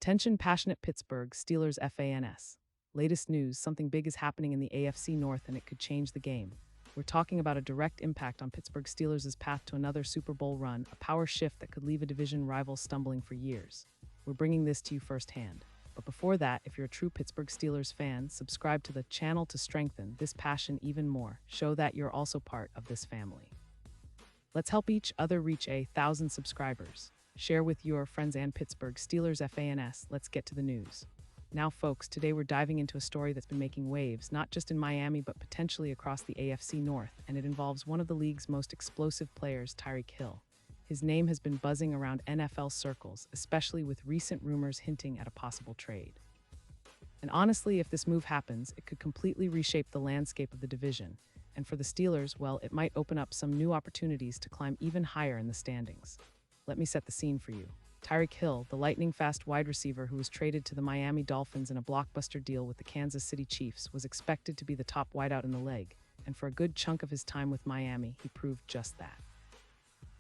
Attention passionate Pittsburgh Steelers fans. Latest news, something big is happening in the AFC North and it could change the game. We're talking about a direct impact on Pittsburgh Steelers' path to another Super Bowl run, a power shift that could leave a division rival stumbling for years. We're bringing this to you firsthand. But before that, if you're a true Pittsburgh Steelers fan, subscribe to the channel to strengthen this passion even more. Show that you're also part of this family. Let's help each other reach 1,000 subscribers. Share with your friends and Pittsburgh Steelers fans. Let's get to the news. Now, folks, today we're diving into a story that's been making waves, not just in Miami, but potentially across the AFC North, and it involves one of the league's most explosive players, Tyreek Hill. His name has been buzzing around NFL circles, especially with recent rumors hinting at a possible trade. And honestly, if this move happens, it could completely reshape the landscape of the division. And for the Steelers, well, it might open up some new opportunities to climb even higher in the standings. Let me set the scene for you. Tyreek Hill, the lightning-fast wide receiver who was traded to the Miami Dolphins in a blockbuster deal with the Kansas City Chiefs, was expected to be the top wideout in the league, and for a good chunk of his time with Miami, he proved just that.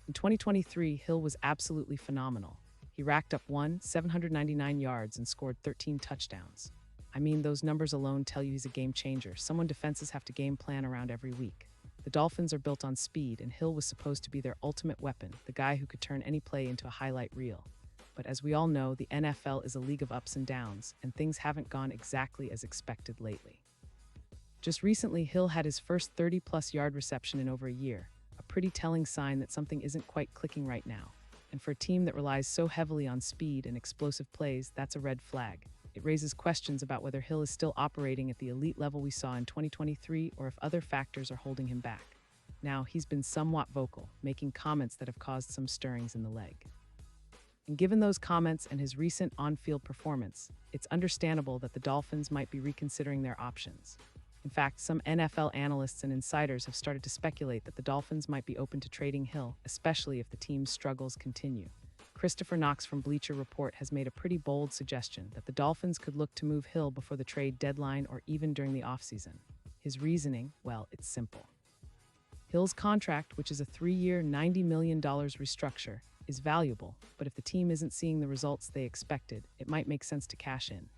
In 2023, Hill was absolutely phenomenal. He racked up 799 yards and scored 13 touchdowns. I mean, those numbers alone tell you he's a game changer, someone defenses have to game plan around every week. The Dolphins are built on speed, and Hill was supposed to be their ultimate weapon, the guy who could turn any play into a highlight reel. But as we all know, the NFL is a league of ups and downs, and things haven't gone exactly as expected lately. Just recently, Hill had his first 30-plus yard reception in over a year, a pretty telling sign that something isn't quite clicking right now. And for a team that relies so heavily on speed and explosive plays, that's a red flag. It raises questions about whether Hill is still operating at the elite level we saw in 2023 or if other factors are holding him back. Now, he's been somewhat vocal, making comments that have caused some stirrings in the league. And given those comments and his recent on-field performance, it's understandable that the Dolphins might be reconsidering their options. In fact, some NFL analysts and insiders have started to speculate that the Dolphins might be open to trading Hill, especially if the team's struggles continue. Christopher Knox from Bleacher Report has made a pretty bold suggestion that the Dolphins could look to move Hill before the trade deadline or even during the offseason. His reasoning, well, it's simple. Hill's contract, which is a 3-year, $90 million restructure, is valuable, but if the team isn't seeing the results they expected, it might make sense to cash in.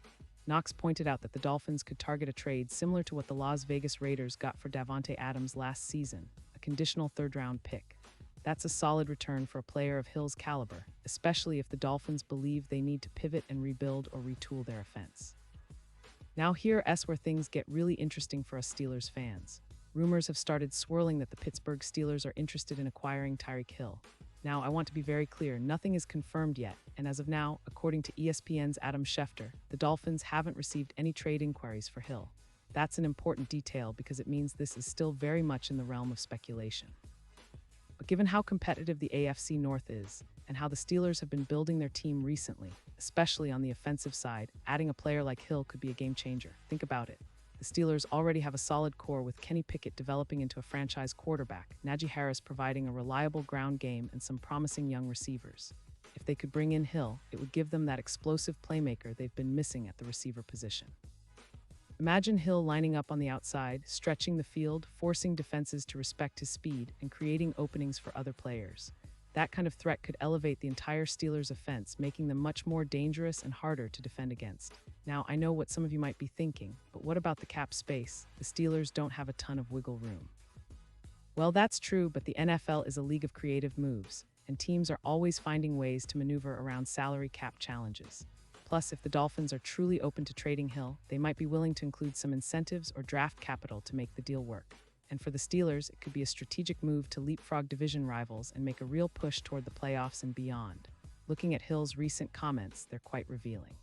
Knox pointed out that the Dolphins could target a trade similar to what the Las Vegas Raiders got for Davante Adams last season, a conditional third-round pick. That's a solid return for a player of Hill's caliber, especially if the Dolphins believe they need to pivot and rebuild or retool their offense. Now here's where things get really interesting for us Steelers fans. Rumors have started swirling that the Pittsburgh Steelers are interested in acquiring Tyreek Hill. Now, I want to be very clear, nothing is confirmed yet, and as of now, according to ESPN's Adam Schefter, the Dolphins haven't received any trade inquiries for Hill. That's an important detail because it means this is still very much in the realm of speculation. But given how competitive the AFC North is, and how the Steelers have been building their team recently, especially on the offensive side, adding a player like Hill could be a game changer. Think about it. The Steelers already have a solid core with Kenny Pickett developing into a franchise quarterback, Najee Harris providing a reliable ground game, and some promising young receivers. If they could bring in Hill, it would give them that explosive playmaker they've been missing at the receiver position. Imagine Hill lining up on the outside, stretching the field, forcing defenses to respect his speed, and creating openings for other players. That kind of threat could elevate the entire Steelers' offense, making them much more dangerous and harder to defend against. Now, I know what some of you might be thinking, but what about the cap space? The Steelers don't have a ton of wiggle room. Well, that's true, but the NFL is a league of creative moves, and teams are always finding ways to maneuver around salary cap challenges. Plus, if the Dolphins are truly open to trading Hill, they might be willing to include some incentives or draft capital to make the deal work. And for the Steelers, it could be a strategic move to leapfrog division rivals and make a real push toward the playoffs and beyond. Looking at Hill's recent comments, they're quite revealing.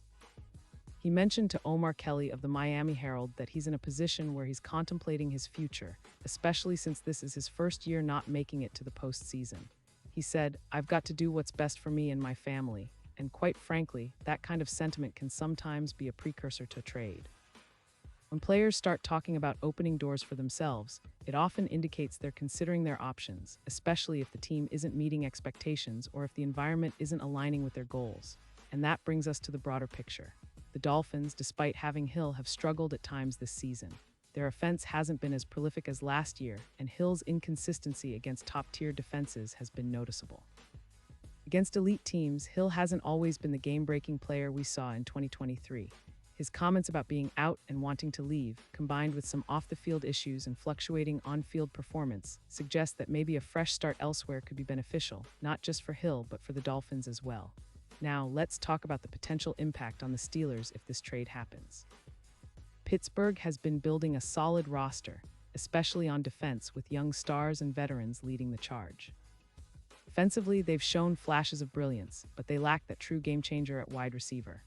He mentioned to Omar Kelly of the Miami Herald that he's in a position where he's contemplating his future, especially since this is his first year not making it to the postseason. He said, "I've got to do what's best for me and my family," and quite frankly, that kind of sentiment can sometimes be a precursor to a trade. When players start talking about opening doors for themselves, it often indicates they're considering their options, especially if the team isn't meeting expectations or if the environment isn't aligning with their goals. And that brings us to the broader picture. The Dolphins, despite having Hill, have struggled at times this season. Their offense hasn't been as prolific as last year, and Hill's inconsistency against top-tier defenses has been noticeable. Against elite teams, Hill hasn't always been the game-breaking player we saw in 2023. His comments about being out and wanting to leave, combined with some off-the-field issues and fluctuating on-field performance, suggest that maybe a fresh start elsewhere could be beneficial, not just for Hill, but for the Dolphins as well. Now, let's talk about the potential impact on the Steelers if this trade happens. Pittsburgh has been building a solid roster, especially on defense, with young stars and veterans leading the charge. Offensively, they've shown flashes of brilliance, but they lack that true game-changer at wide receiver.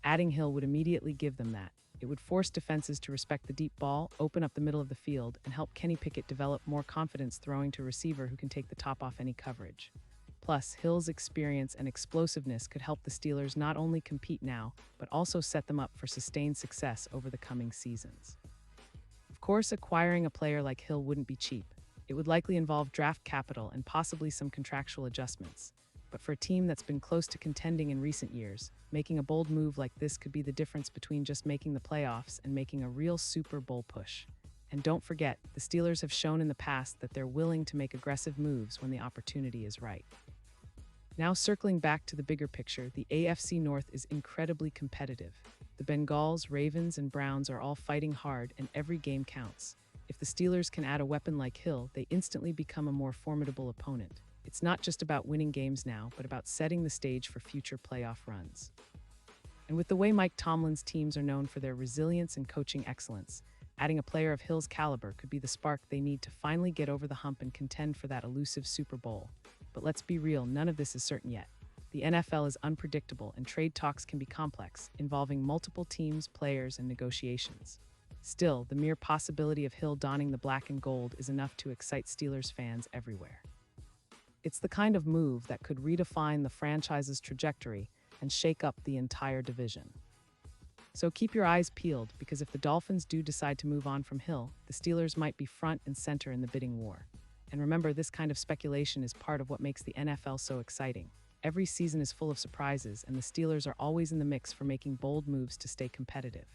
Adding Hill would immediately give them that. It would force defenses to respect the deep ball, open up the middle of the field, and help Kenny Pickett develop more confidence throwing to a receiver who can take the top off any coverage. Plus, Hill's experience and explosiveness could help the Steelers not only compete now, but also set them up for sustained success over the coming seasons. Of course, acquiring a player like Hill wouldn't be cheap. It would likely involve draft capital and possibly some contractual adjustments. But for a team that's been close to contending in recent years, making a bold move like this could be the difference between just making the playoffs and making a real Super Bowl push. And don't forget, the Steelers have shown in the past that they're willing to make aggressive moves when the opportunity is right. Now circling back to the bigger picture, the AFC North is incredibly competitive. The Bengals, Ravens, and Browns are all fighting hard, and every game counts. If the Steelers can add a weapon like Hill, they instantly become a more formidable opponent. It's not just about winning games now, but about setting the stage for future playoff runs. And with the way Mike Tomlin's teams are known for their resilience and coaching excellence, adding a player of Hill's caliber could be the spark they need to finally get over the hump and contend for that elusive Super Bowl. But let's be real, none of this is certain yet. The NFL is unpredictable, and trade talks can be complex, involving multiple teams, players, and negotiations. Still, the mere possibility of Hill donning the black and gold is enough to excite Steelers fans everywhere. It's the kind of move that could redefine the franchise's trajectory and shake up the entire division. So keep your eyes peeled, because if the Dolphins do decide to move on from Hill, the Steelers might be front and center in the bidding war. And remember, this kind of speculation is part of what makes the NFL so exciting. Every season is full of surprises, and the Steelers are always in the mix for making bold moves to stay competitive.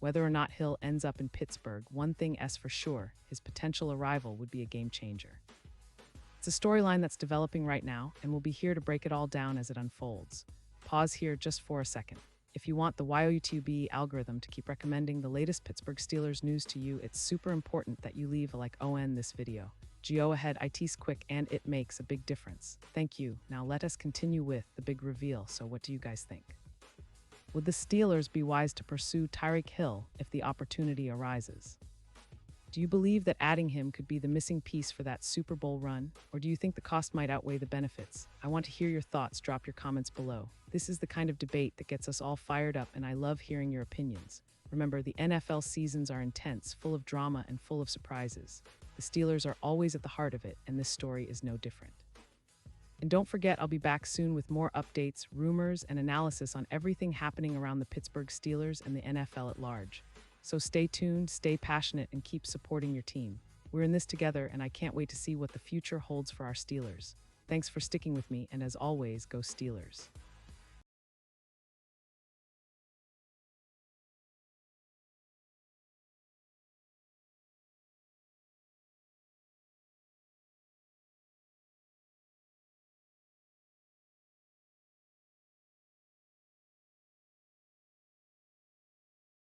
Whether or not Hill ends up in Pittsburgh, one thing is for sure: his potential arrival would be a game changer. It's a storyline that's developing right now, and we'll be here to break it all down as it unfolds. Pause here just for a second. If you want the YouTube algorithm to keep recommending the latest Pittsburgh Steelers news to you, it's super important that you leave a like on this video. Go ahead, it's quick and it makes a big difference. Thank you. Now let us continue with the big reveal. So what do you guys think? Would the Steelers be wise to pursue Tyreek Hill if the opportunity arises? Do you believe that adding him could be the missing piece for that Super Bowl run? Or do you think the cost might outweigh the benefits? I want to hear your thoughts. Drop your comments below. This is the kind of debate that gets us all fired up, and I love hearing your opinions. Remember, the NFL seasons are intense, full of drama and full of surprises. The Steelers are always at the heart of it, and this story is no different. And don't forget, I'll be back soon with more updates, rumors, and analysis on everything happening around the Pittsburgh Steelers and the NFL at large. So stay tuned, stay passionate, and keep supporting your team. We're in this together, and I can't wait to see what the future holds for our Steelers. Thanks for sticking with me, and as always, go Steelers.